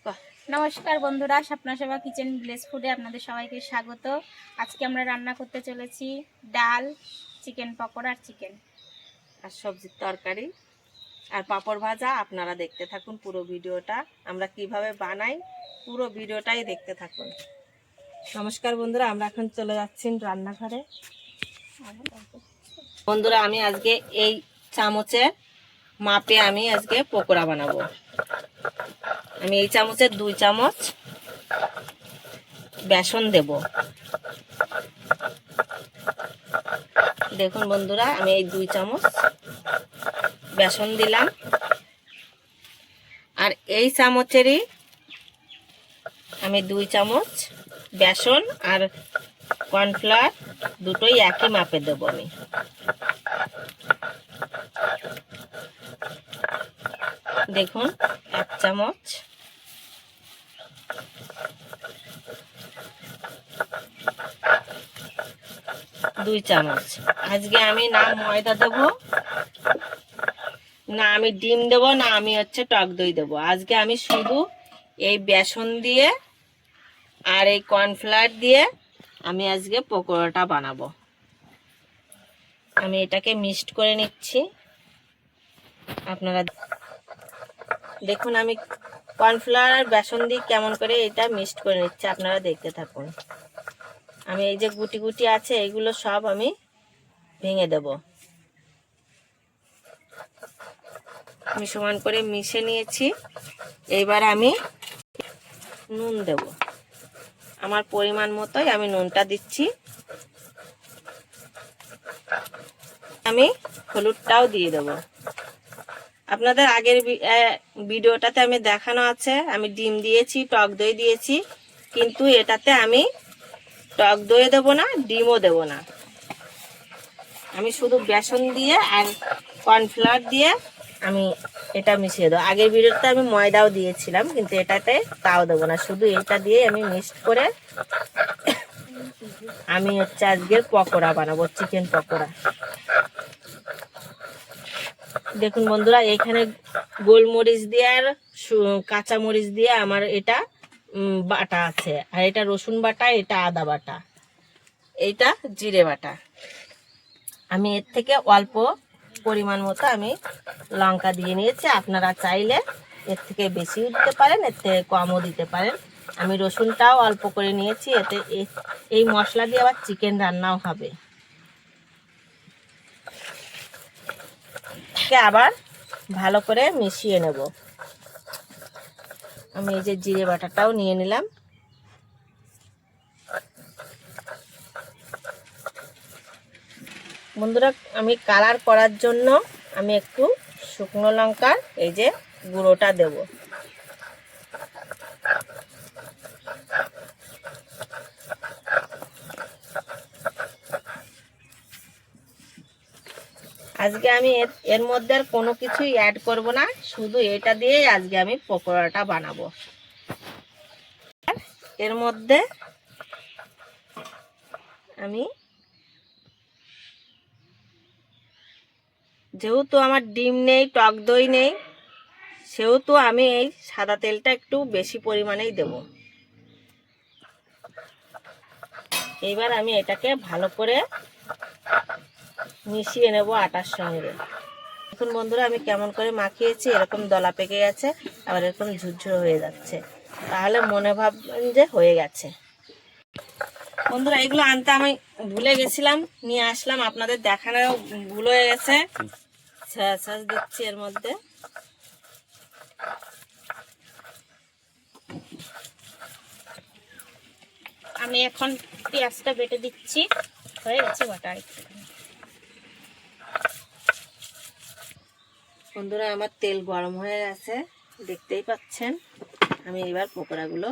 নমস্কার বন্ধুরা, স্বপ্না সেবা কিচেন ভিলেজ ফুডে আপনাদের সবাইকে স্বাগত। আজকে আমরা রান্না করতে চলেছি ডাল, চিকেন পকোড়া আর চিকেন আর সবজির তরকারি আর পাঁপড় ভাজা। আপনারা দেখতে থাকুন পুরো ভিডিওটা, আমরা কিভাবে বানাই পুরো ভিডিওটাই দেখতে থাকুন। নমস্কার বন্ধুরা, আমরা এখন চলে যাচ্ছি রান্নাঘরে। বন্ধুরা, আমি আজকে এই চামচের মাপে আমি আজকে পকোড়া বানাবো। আমি এই চামচের 2 চামচ বেসন দেব। দেখুন বন্ধুরা, আমি এই 2 চামচ বেসন দিলাম। আর এই চামচেরই আমি 2 চামচ বেসন আর কর্নফ্লাওয়ার দুটোই একই মাপে দেব। আমি দেখুন 1 চামচ, 2 চামচ। আজকে আমি না ময়দা দেব, না আমি ডিম দেব, না আমি টক দই দেব। আজকে আমি শুধু এই বেসন দিয়ে আর এই কর্নফ্লাওয়ার দিয়ে আমি আজকে পকোড়াটা বানাবো। আমি এটাকে মিক্সড করে নিচ্ছি। আপনারা দেখুন আমি কর্নফ্লাওয়ার আর বেসন দিয়ে কেমন করে এটা মিক্সড করে নিচ্ছি, আপনারা দেখতে থাকুন। আমি এই যে গুটি গুটি আছে এগুলো সব আমি ভেঙে দেব। আমি সমান করে মিশে নিয়েছি। এইবার আমি নুন দেব, আমার পরিমাণ মতোই আমি নুনটা দিচ্ছি। আমি হলুদটাও দিয়ে দেব। আপনাদের আগের ভিডিওটাতে আমি দেখানো আছে আমি ডিম দিয়েছি, টক দই দিয়েছি, কিন্তু এটাতে আমি টক দই দেব না, ডিমও দেব না। আমি শুধু বেসন দিয়ে আর কর্নফ্লাওয়ার দিয়ে আমি এটা মিশিয়ে দেবো। আগের ভিডিওতে আমি ময়দাও দিয়েছিলাম, কিন্তু এটাতে তাও দেবো না, শুধু এটা দিয়ে আমি মিক্সড করে আমি আজকের পকোড়া বানাবো, চিকেন পকোড়া। দেখুন বন্ধুরা, এখানে গোলমরিচ দিয়ে আর কাঁচা মরিচ দিয়ে আমার এটা বাটা আছে, আর এটা রসুন বাটা, এটা আদা বাটা, এইটা জিরে বাটা। আমি এর থেকে অল্প পরিমাণ মতো আমি লঙ্কা দিয়ে নিয়েছি। আপনারা চাইলে এর থেকে বেশিও দিতে পারেন, এর থেকে কমও দিতে পারেন। আমি রসুনটাও অল্প করে নিয়েছি, এতে এই মশলা দিয়ে আবার চিকেন রান্নাও হবে। আবার ভালো করে মিশিয়ে নেব। আমি এই যে জিরে বাটাটাও নিয়ে নিলাম। বন্ধুরা, আমি কালার করার জন্য আমি একটু শুকনো লঙ্কার এই যে গুঁড়োটা দেব। আজকে আমি এর মধ্যে আর কোনো কিছুই অ্যাড করব না, শুধু এটা দিয়েই আজকে আমি পকোড়াটা বানাবো। এর মধ্যে আমি যেহেতু আমার ডিম নেই, টক দই নেই, সেহেতু আমি এই সাদা তেলটা একটু বেশি পরিমাণেই দেব। এইবার আমি এটাকে ভালো করে মিশিয়ে নেব আটার সঙ্গে। এখন বন্ধুরা, আমি কেমন করে মাখিয়েছি, এরকম দলা পেকে গেছে, আবার এরকম ঝুরঝুরে হয়ে যাচ্ছে, তাহলে মনে ভাববেন যে হয়ে গেছে। বন্ধুরা, এগুলো আনতে আমি ভুলে গেছিলাম, নিয়ে আসলাম, আপনাদের দেখানো ভুল হয়ে গেছে। সস দিচ্ছি এর মধ্যে। আমি এখন পেঁয়াজটা বেটে দিচ্ছি, হয়ে গেছে বাটা। বন্ধুরা, আমার তেল গরম হয়ে গেছে, দেখতেই পাচ্ছেন। আমি এবার পকোড়াগুলো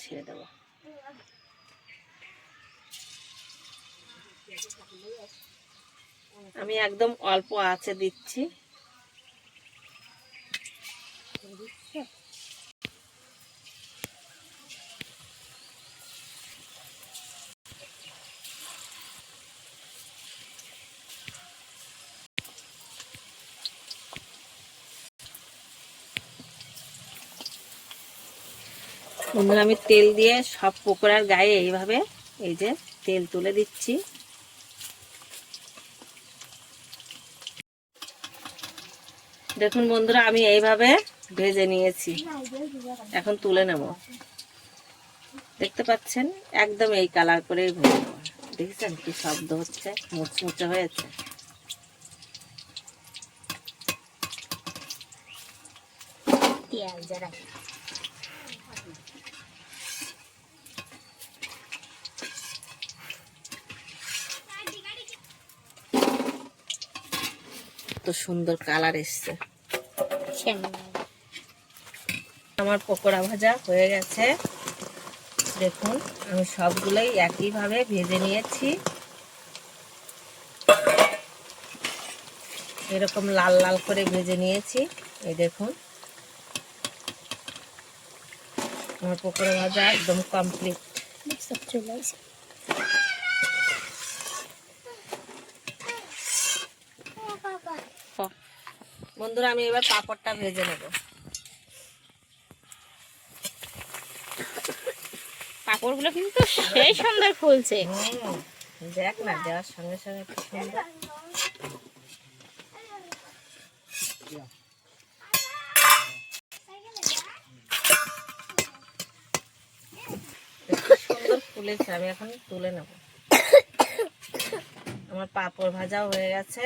ছেড়ে দেব। আমি একদম অল্প আঁচে দিচ্ছি। বন্ধুরা আমি তেল দিয়ে সব পকোড়ার গায়ে এইভাবে এই যে তেল তুলে দিচ্ছি। দেখুন বন্ধুরা আমি এইভাবে ভেজে নিয়েছি, এখন তুলে নেব। দেখতে পাচ্ছেন একদম এই কালার করেই ভেজে নেব। দেখছেন কি শব্দ হচ্ছে, মুচমুচে হয়েছে। তো সুন্দর কালার এসছে। আমার পকোড়া ভাজা হয়ে গেছে। দেখুন আমি সবগুলোই একইভাবে ভেজে নিয়েছি, এরকম লাল লাল করে ভেজে নিয়েছি। এই দেখুন আমার পকোড়া ভাজা একদম কমপ্লিট। বন্ধুরা আমি এবার পাঁপড়টা ভেজে নেব। পাঁপড়গুলো কিন্তু সেই সুন্দর ফুলছে। দেখ না, দেওয়ার সঙ্গে সঙ্গে কি সুন্দর। সুন্দর ফুলেছে, আমি এখন তুলে নেব। আমার পাঁপড় ভাজাও হয়ে গেছে।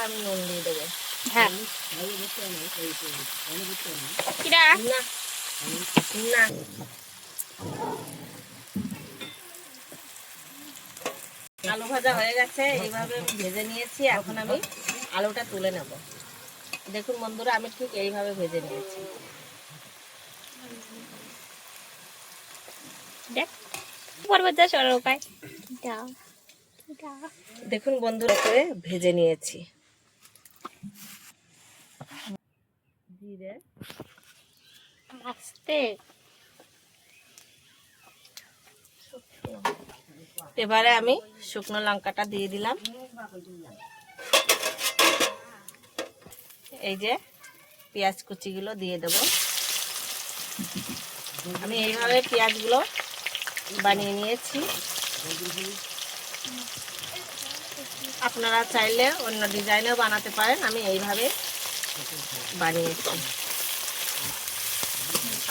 আমি নুন দিয়ে দেবো। হ্যাঁ না আলু ভাজা হয়ে গেছে, এইভাবে আমি ভেজে নিয়েছি। এখন আমি আলুটা তুলে নেব। দেখুন বন্ধুরা আমি ঠিক এইভাবে ভেজে নিয়েছি। দেখুন বন্ধুরা করে ভেজে নিয়েছি। জিরে আস্তে এবারে আমি শুকনো লঙ্কাটা দিয়ে দিলাম। এই যে পেঁয়াজ কুচিগুলো দিয়ে দেব। আমি এইভাবে পেঁয়াজগুলো বানিয়ে নিয়েছি। আপনারা চাইলে অন্য ডিজাইনেও বানাতে পারেন, আমি এইভাবে বানিয়েছি।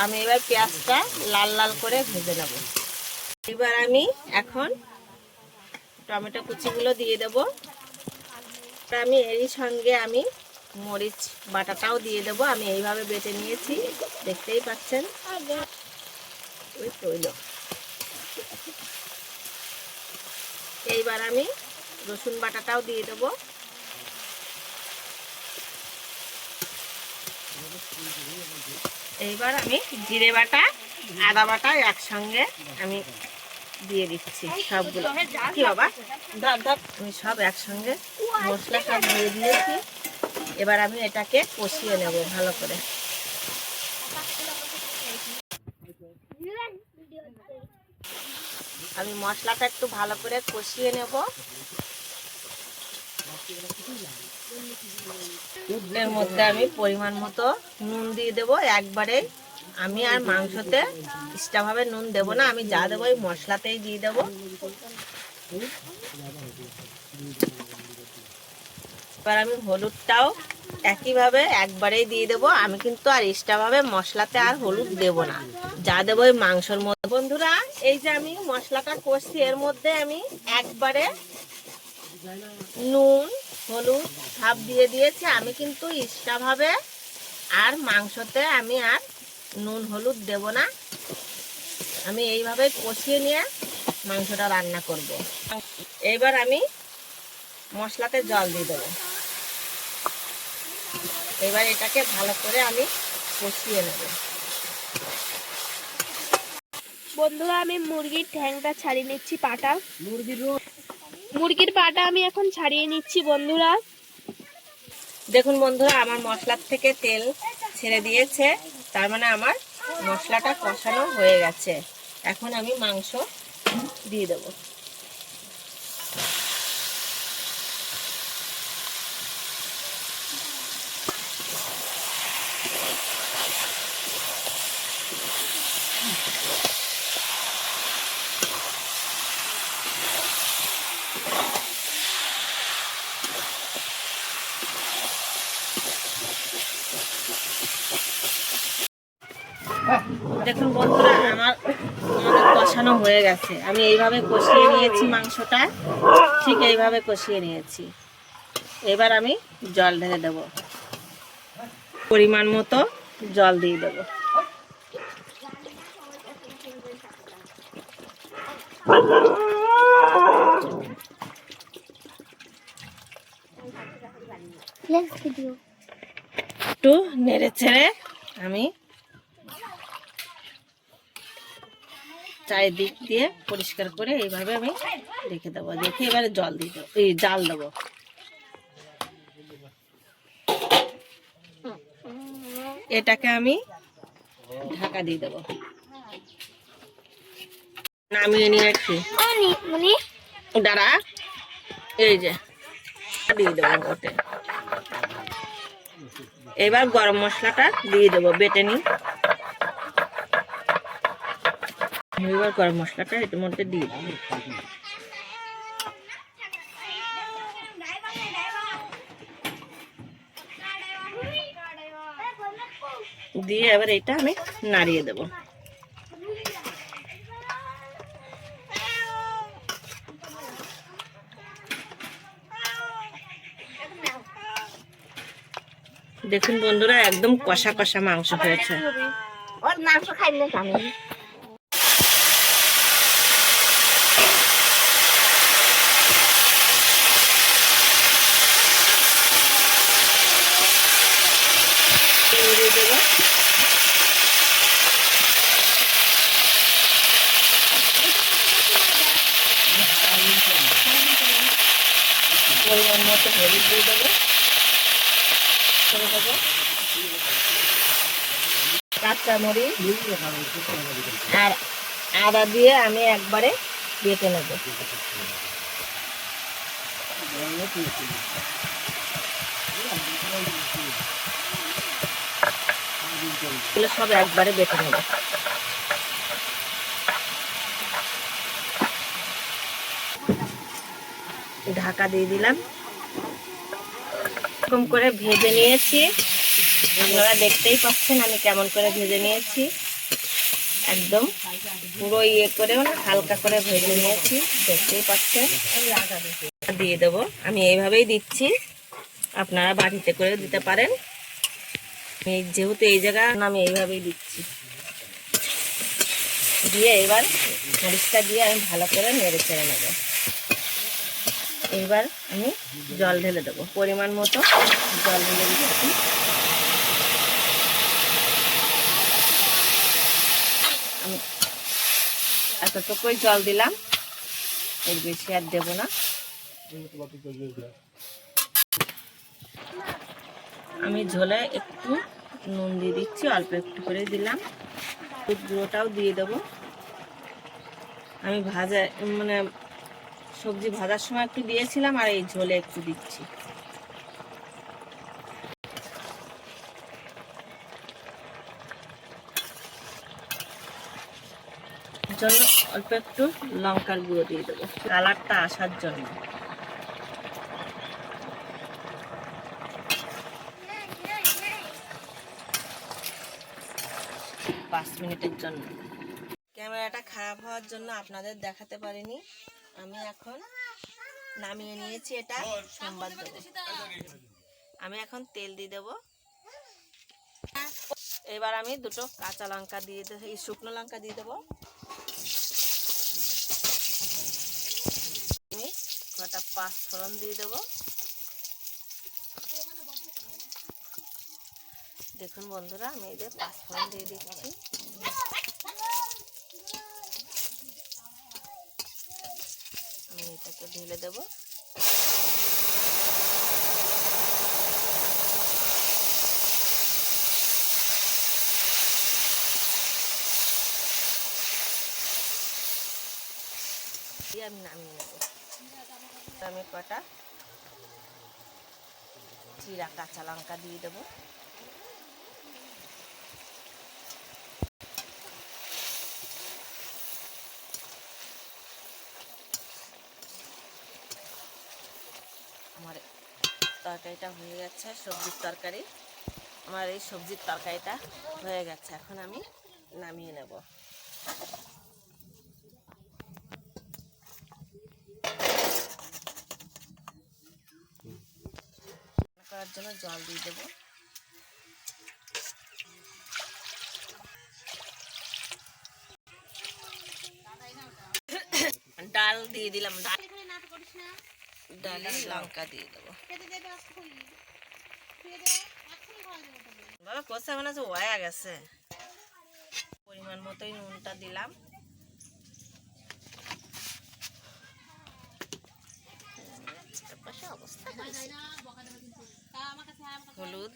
আমি এবার পেঁয়াজটা লাল লাল করে ভেজে নেব। এবার আমি এখন টমেটো কুচিগুলো দিয়ে দেব। আমি এরই সঙ্গে আমি মরিচ বাটাটাও দিয়ে দেব। আমি এইভাবে বেটে নিয়েছি, দেখতেই পাচ্ছেন। এইবার আমি রসুন বাটাটাও দিয়ে দেব। এইবার আমি জিরে বাটা আদা বাটা একসঙ্গে আমি দিয়ে দিচ্ছি সবগুলো। কি বাবা আমি সব একসঙ্গে মশলা সব দিয়ে দিয়েছি। এবার আমি এটাকে কষিয়ে নেব ভালো করে। আমি মশলাটা একটু ভালো করে কষিয়ে নেব। এর মধ্যে আমি পরিমাণ মতো নুন দিয়ে দেবো একবারে। আমি আর মাংসতে এক্সট্রাভাবে নুন দেব না, আমি যা দেবো এই মশলাতেই দিয়ে দেবো। এবার আমি হলুদটাও একইভাবে একবারেই দিয়ে দেবো। আমি কিন্তু আর এক্সট্রাভাবে মশলাতে আর হলুদ দেব না, যা দেবো এই মাংসর মধ্যে। বন্ধুরা এই যে আমি মশলাটা কষছি, এর মধ্যে আমি একবারে নুন হলুদ সব দিয়ে দিয়েছি। আমি কিন্তু এক্সট্রাভাবে আর মাংসতে আমি আর নুন হলুদ দেব না। আমি এইভাবে কষিয়ে নিয়ে মাংসটা রান্না করব। এইবার আমি মশলাতে জল দিয়ে দেবো। এবার এটাকে ভালো করে আমি কষিয়ে নেব। বন্ধুরা আমি মুরগির ঠ্যাংটা ছাড়িয়ে নিচ্ছি, পাটা মুরগির পাটা আমি এখন ছাড়িয়ে নিচ্ছি বন্ধুরা। দেখুন বন্ধুরা আমার মশলার থেকে তেল ছেড়ে দিয়েছে, তার মানে আমার মশলাটা কষানো হয়ে গেছে। এখন আমি মাংস দিয়ে দেব। দেখুন বন্ধুরা, আমাদের কষানো হয়ে গেছে। আমি এইভাবে কষিয়ে নিয়েছি মাংসটা, ঠিক এইভাবে কষিয়ে নিয়েছি। এবার আমি জল ঢেলে দেব, পরিমাণ মতো জল দিয়ে দেব। একটু নেড়ে ছেড়ে আমি চারিদিক দিয়ে পরিষ্কার করে এইভাবে আমি রেখে দেবো। দেখে এবারে জল দিয়ে দেবো, এই জাল দেবো। এটাকে আমি ঢাকা দিয়ে দেবো, নামিয়ে নিয়ে একটু দাঁড়া, এই যে দিয়ে দেবো ওতে। এবার গরম মশলাটা দিয়ে দেবো, বেটে নিই। এবার গরম মশলাটা এর মধ্যে দিয়ে দেবো। দিয়ে এবার এটা আমি নাড়িয়ে দেব। দেখুন বন্ধুরা, একদম কষা কষা মাংস হয়েছে। ওর মাংস খাইলে আমি দিয়ে দেবো। পরিমাণ মতো হলুদ দিয়ে দেবো, কাঁচামরিচ আর আদা দিয়ে আমি একবারে বেটে নেব। এগুলো সব একবারে বেটে নেব। ঢাকা দিয়ে দিলাম। এরকম করে ভেজে নিয়েছি, আপনারা দেখতেই পাচ্ছেন আমি কেমন করে ভেজে নিয়েছি। একদম পুরো ইয়ে করেও না, হালকা করে ভেজে নিয়েছি, দেখতেই পাচ্ছেন। দিয়ে দেবো, আমি এইভাবেই দিচ্ছি, আপনারা বাটিতে করে দিতে পারেন। যেহেতু এই জায়গা আমি এইভাবেই দিচ্ছি। দিয়ে এবার মরিচটা দিয়ে আমি ভালো করে নেড়ে চেড়ে নেব। এবার আমি জল ঢেলে দেবো, পরিমাণ মতো জল ঢেলে দিচ্ছি। আমি এতটুকুই জল দিলাম, এর বেশি আর দেবো না। আমি ঝোলে একটু নুন দিয়ে দিচ্ছি, অল্প একটু করে দিলাম। দুধ গুঁড়োটাও দিয়ে দেবো। আমি মানে সবজি ভাজার সময় একটু দিয়েছিলাম, আর এই ঝোলে একটু দিচ্ছি। জন্য অল্প একটু লঙ্কার গুঁড়ো দিয়ে দেবো, কালারটা আসার জন্য। 5 মিনিটের জন্য। ক্যামেরাটা খারাপ হওয়ার জন্য আপনাদের দেখাতে পারিনি। আমি এখন নামিয়ে নিয়েছি, এটা সোমবার দেবো। আমি এখন তেল দিয়ে দেবো। এবার আমি দুটো কাঁচা লঙ্কা দিয়ে দেবো, এই শুকনো লঙ্কা দিয়ে দেবো। আমি কটা 5 ফোড়ন দিয়ে দেবো। দেখুন বন্ধুরা, আমি এই যে 5 ফোড়ন দিয়ে দিচ্ছি। আমি এটাকে ঢেলে দেবো। দিয়ে আমি নামিয়ে নেব। আমি কটা চিরা কাঁচা লঙ্কা দিয়ে দেবো। আমার তরকারিটা হয়ে গেছে, সবজির তরকারি। আমার এই সবজির তরকারিটা হয়ে গেছে। এখন আমি নামিয়ে নেব। করার জন্য জল দিয়ে দেবো। ডাল দিয়ে দিলাম, ডালে লঙ্কা দিয়ে দেবো। বাবা কষা মনে হচ্ছে হয়ে গেছে। পরিমাণ মতোই নুনটা দিলাম। হলুদ,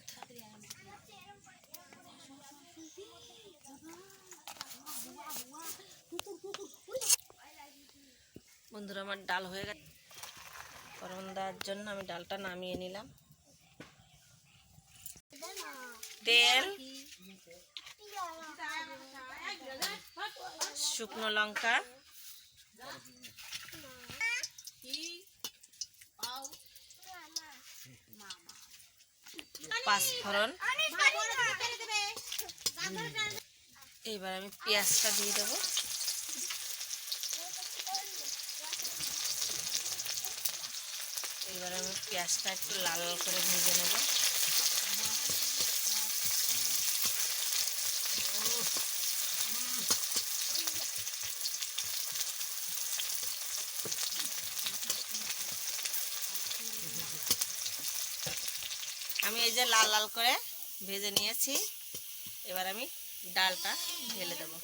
বন্ধুরা আমার ডাল হয়ে গেছে। ফোড়ন দেওয়ার জন্য আমি ডালটা নামিয়ে নিলাম। তেল, শুকনো লঙ্কা, পাঁচফোড়ন। এবার আমি পেঁয়াজটা দিয়ে দেবো। এবার আমি পেঁয়াজটা একটু লাল লাল করে ভেজে নেব। আমি এই যে লাল লাল করে ভেজে নিয়েছি। এবার আমি ডালটা ঢেলে দেবো।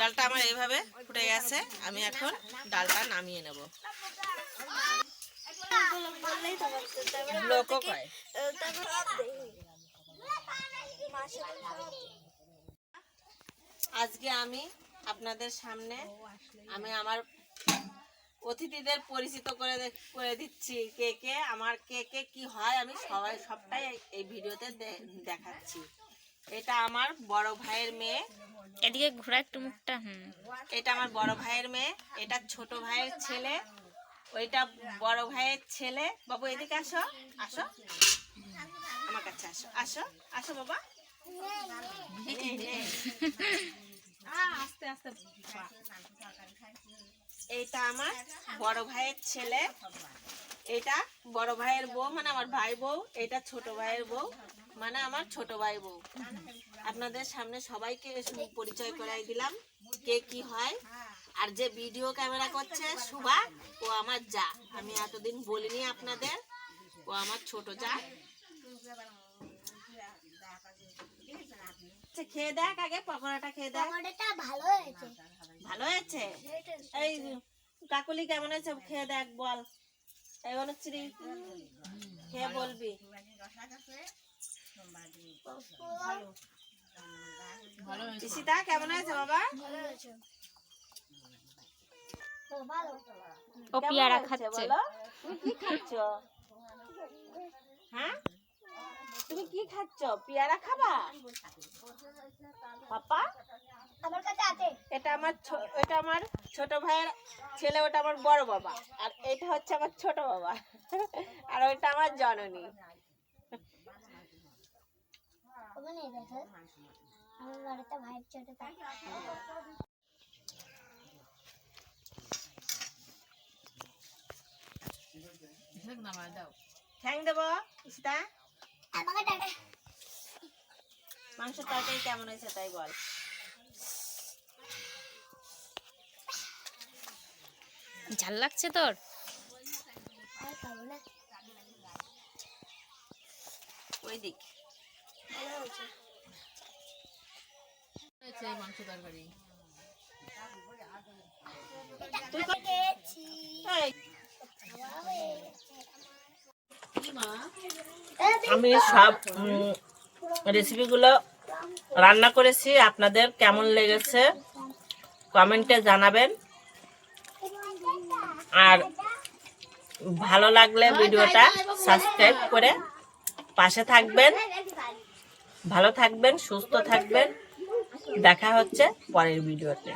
ডালটা আমার এইভাবে ফুটে গেছে। আমি এখন ডালটা নামিয়ে নেব। আজকে আমি আপনাদের সামনে আমি আমার অতিথিদের পরিচিত করে দিচ্ছি। কে কে আমার কে কে কি হয় আমি সবটাই এই ভিডিওতে দেখাচ্ছি। এটা আমার বড় ভাইয়ের মেয়ে। এদিকে ঘোরা একটু মুখটা। এটা আমার বড় ভাইয়ের মেয়ে। এটা ছোট ভাইয়ের ছেলে। ওইটা বড় ভাইয়ের ছেলে। বাবু এদিকে আসো, আসো আমার কাছে আসো, আসো আসো বাবা। আস্তে আস্তে। এইটা আমার বড় ভাইয়ের ছেলে। এটা বড় ভাইয়ের বউ মানে আমার ভাই বউ। এটা ছোট ভাইয়ের বউ মানে আমার ছোট ভাই বউ। আপনাদের সামনে সবাইকে পরিচয় করাই দিলাম কে কি হয়। আর যে ভিডিও ক্যামেরা করছে সুভা, ও আমার যা। আমি এতদিন বলিনি আপনাদের, ও আমার ছোট যা। খেয়ে দেখ, আগে পকোড়াটা খেয়ে দেখ। ভালো হয়েছে। ভালো হয়েছে? এই কাকুলি কেমন হয়েছে খেয়ে দেখ বল। এই অনুশ্রী খেয়ে বলবি। ঈশিতা কেমন হয়েছে বাবা? ও পেয়ারা খাচ্ছে। বলো তুমি কি খাচ্ছ? হ্যাঁ তুমি কি খাচ্ছ? পেয়ারা খাবা পাপা? আমার কাছে আছে। এটা আমার ছোট ভাইয়ের ছেলে। ওটা আমার বড় বাবা। আর এটা হচ্ছে আমার ছোট বাবা। আর ওইটা আমার জননী। ওখানে দেখো আমার বাড়িতে ভাইয়ের ছোট ভাই। ঠ্যাং দেবো ঈশিতা? আমাকে ডাকে। মাংস তরকারি কেমন হয়েছে তাই বল। ঝাল লাগছে তোর? আর খাবো না। ওই দিক ভালো হয়েছে। মাংস তরকারি তুই খেয়েছি। এই, খাওয়া হয়েছে। আমি সব রেসিপিগুলো রান্না করেছি। আপনাদের কেমন লেগেছে কমেন্টে জানাবেন। আর ভালো লাগলে ভিডিওটা সাবস্ক্রাইব করে পাশে থাকবেন। ভালো থাকবেন, সুস্থ থাকবেন। দেখা হচ্ছে পরের ভিডিওতে।